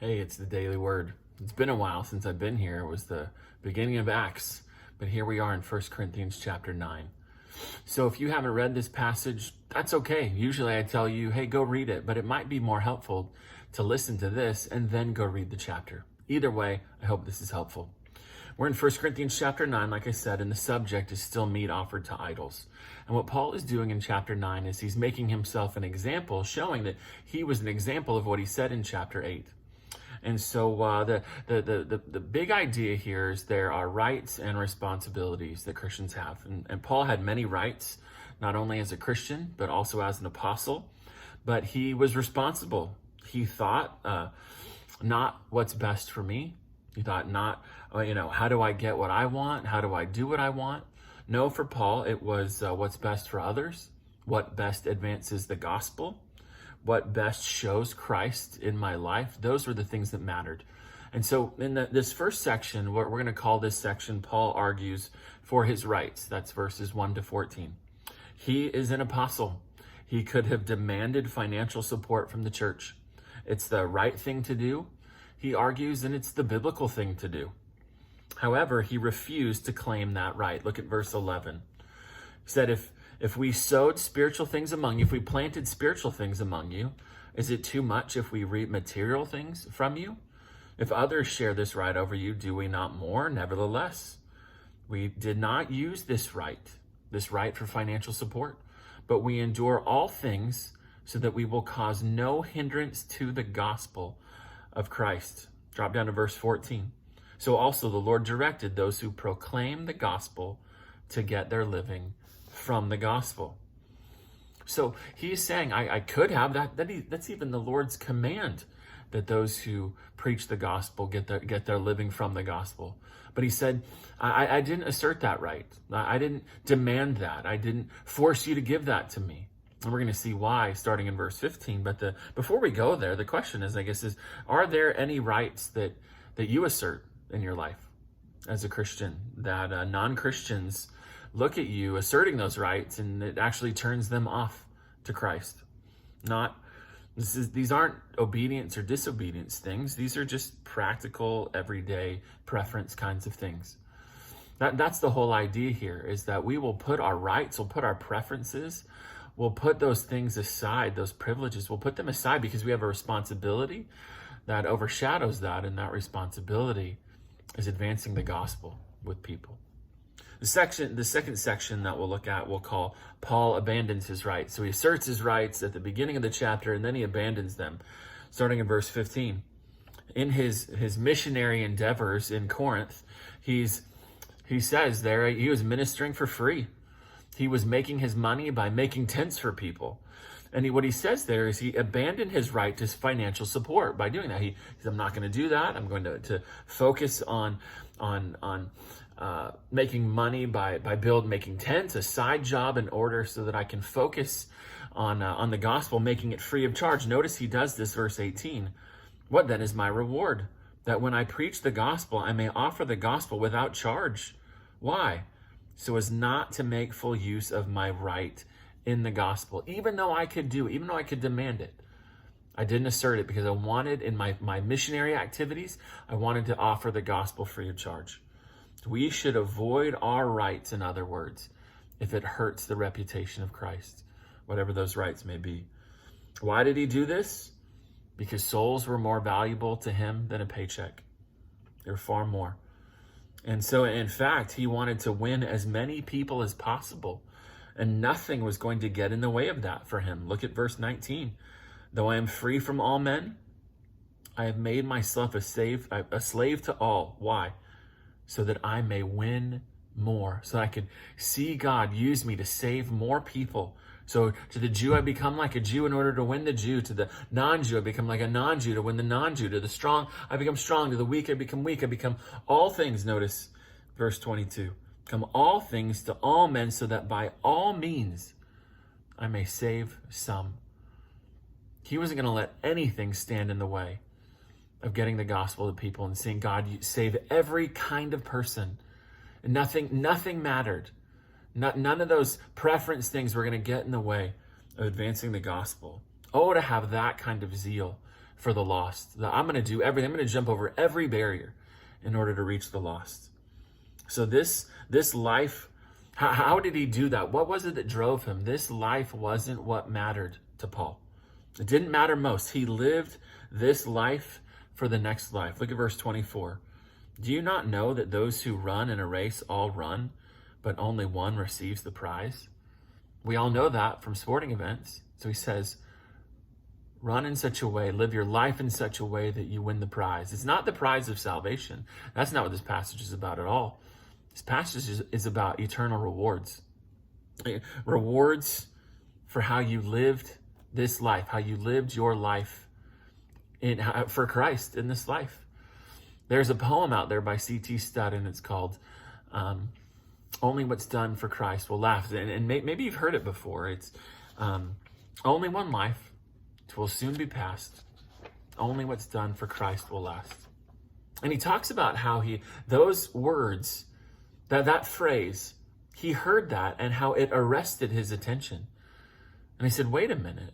Hey, it's the Daily Word. It's been a while since I've been here. It was the beginning of Acts, but here we are in 1 Corinthians chapter 9. So if you haven't read this passage, that's okay. Usually I tell you, hey, go read it, but it might be more helpful to listen to this and then go read the chapter. Either way, I hope this is helpful. We're in 1 Corinthians chapter 9, like I said, and the subject is still meat offered to idols. And what Paul is doing in chapter 9 is he's making himself an example, showing that he was an example of what he said in chapter 8. And so the big idea here is there are rights and responsibilities that Christians have. And Paul had many rights, not only as a Christian, but also as an apostle. But he was responsible. He thought not what's best for me. He thought not, how do I get what I want? How do I do what I want? No, for Paul, it was what's best for others, what best advances the gospel, what best shows Christ in my life. Those were the things that mattered. And so in this first section, what we're going to call this section, Paul argues for his rights. That's verses 1 to 14. He is an apostle. He could have demanded financial support from the church. It's the right thing to do, he argues, and it's the biblical thing to do. However, he refused to claim that right. Look at verse 11. He said, if we sowed spiritual things among you, if we planted spiritual things among you, is it too much if we reap material things from you? If others share this right over you, do we not more? Nevertheless, we did not use this right for financial support, but we endure all things so that we will cause no hindrance to the gospel of Christ. Drop down to verse 14. So also the Lord directed those who proclaim the gospel to get their living from the gospel. So he's saying, I could have that's even the Lord's command, that those who preach the gospel get their living from the gospel. But he said, I didn't assert that right. I didn't demand that. I didn't force you to give that to me. And we're going to see why starting in verse 15. But before we go there, the question is, are there any rights that you assert in your life as a Christian that non-Christians look at you asserting those rights and it actually turns them off to Christ? These aren't obedience or disobedience things. These are just practical, everyday preference kinds of things. That's the whole idea here, is that we will put our rights, we'll put our preferences, we'll put those things aside, those privileges, we'll put them aside because we have a responsibility that overshadows that, and that responsibility is advancing the gospel with people. The second section that we'll look at, we'll call Paul abandons his rights. So he asserts his rights at the beginning of the chapter, and then he abandons them, starting in verse 15. In his missionary endeavors in Corinth, he says there he was ministering for free. He was making his money by making tents for people. And what he says there is he abandoned his right to financial support by doing that. He said, I'm not going to do that. I'm going to focus on making money by making tents, a side job, in order so that I can focus on the gospel, making it free of charge. Notice he does this, verse 18. What then is my reward? That when I preach the gospel, I may offer the gospel without charge. Why? So as not to make full use of my right in the gospel, even though I could demand it. I didn't assert it because I wanted, in my missionary activities, I wanted to offer the gospel free of charge. We should avoid our rights, in other words, if it hurts the reputation of Christ, whatever those rights may be. Why did he do this? Because souls were more valuable to him than a paycheck. They're far more. And so, in fact, he wanted to win as many people as possible. And nothing was going to get in the way of that for him. Look at verse 19. Though I am free from all men, I have made myself a slave to all. Why? So that I may win more. So I can see God use me to save more people. So to the Jew, I become like a Jew in order to win the Jew. To the non-Jew, I become like a non-Jew to win the non-Jew. To the strong, I become strong. To the weak, I become weak. I become all things. Notice verse 22. Become all things to all men, so that by all means I may save some. He wasn't going to let anything stand in the way of getting the gospel to people and seeing God save every kind of person. And nothing mattered. None of those preference things were going to get in the way of advancing the gospel. Oh, to have that kind of zeal for the lost. That I'm going to do everything. I'm going to jump over every barrier in order to reach the lost. So this life, how did he do that? What was it that drove him? This life wasn't what mattered to Paul. It didn't matter most. He lived this life for the next life. Look at verse 24. Do you not know that those who run in a race all run, but only one receives the prize? We all know that from sporting events. So he says, run in such a way, live your life in such a way that you win the prize. It's not the prize of salvation. That's not what this passage is about at all. This passage is about eternal rewards. Rewards for how you lived this life, how you lived your life for Christ in this life. There's a poem out there by C.T. Studd, and it's called Only What's Done for Christ Will Last. And maybe you've heard it before. It's only one life, 'twill soon be past. Only what's done for Christ will last. And he talks about how those words, that phrase, he heard that and how it arrested his attention. And he said, wait a minute.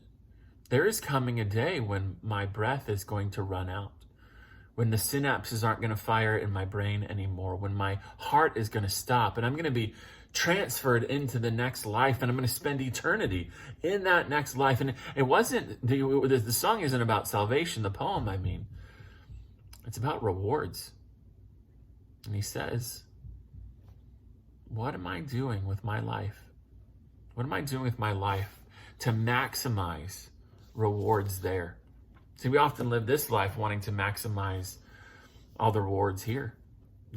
There is coming a day when my breath is going to run out, when the synapses aren't going to fire in my brain anymore, when my heart is going to stop, and I'm going to be transferred into the next life, and I'm going to spend eternity in that next life. And it wasn't, the song isn't about salvation, the poem, I mean. It's about rewards. And he says, what am I doing with my life? What am I doing with my life to maximize rewards there? See, we often live this life wanting to maximize all the rewards here.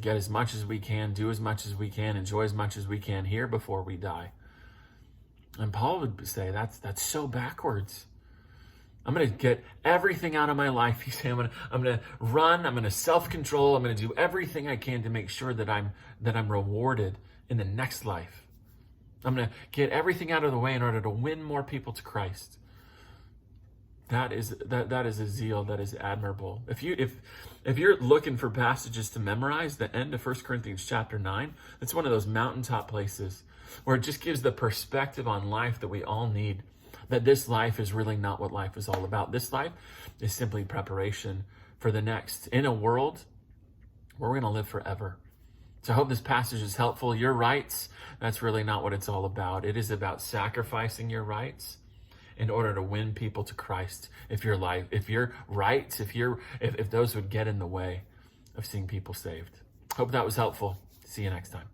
Get as much as we can, do as much as we can, enjoy as much as we can here before we die. And Paul would say that's so backwards. I'm going to get everything out of my life. He's saying, I'm going to run, I'm going to self-control, I'm going to do everything I can to make sure that I'm rewarded in the next life. I'm going to get everything out of the way in order to win more people to Christ. That is a zeal that is admirable. If you're looking for passages to memorize, the end of 1 Corinthians chapter 9, it's one of those mountaintop places where it just gives the perspective on life that we all need. That this life is really not what life is all about. This life is simply preparation for the next, in a world where we're going to live forever. So I hope this passage is helpful. Your rights, that's really not what it's all about. It is about sacrificing your rights in order to win people to Christ. If your rights, if those would get in the way of seeing people saved. Hope that was helpful. See you next time.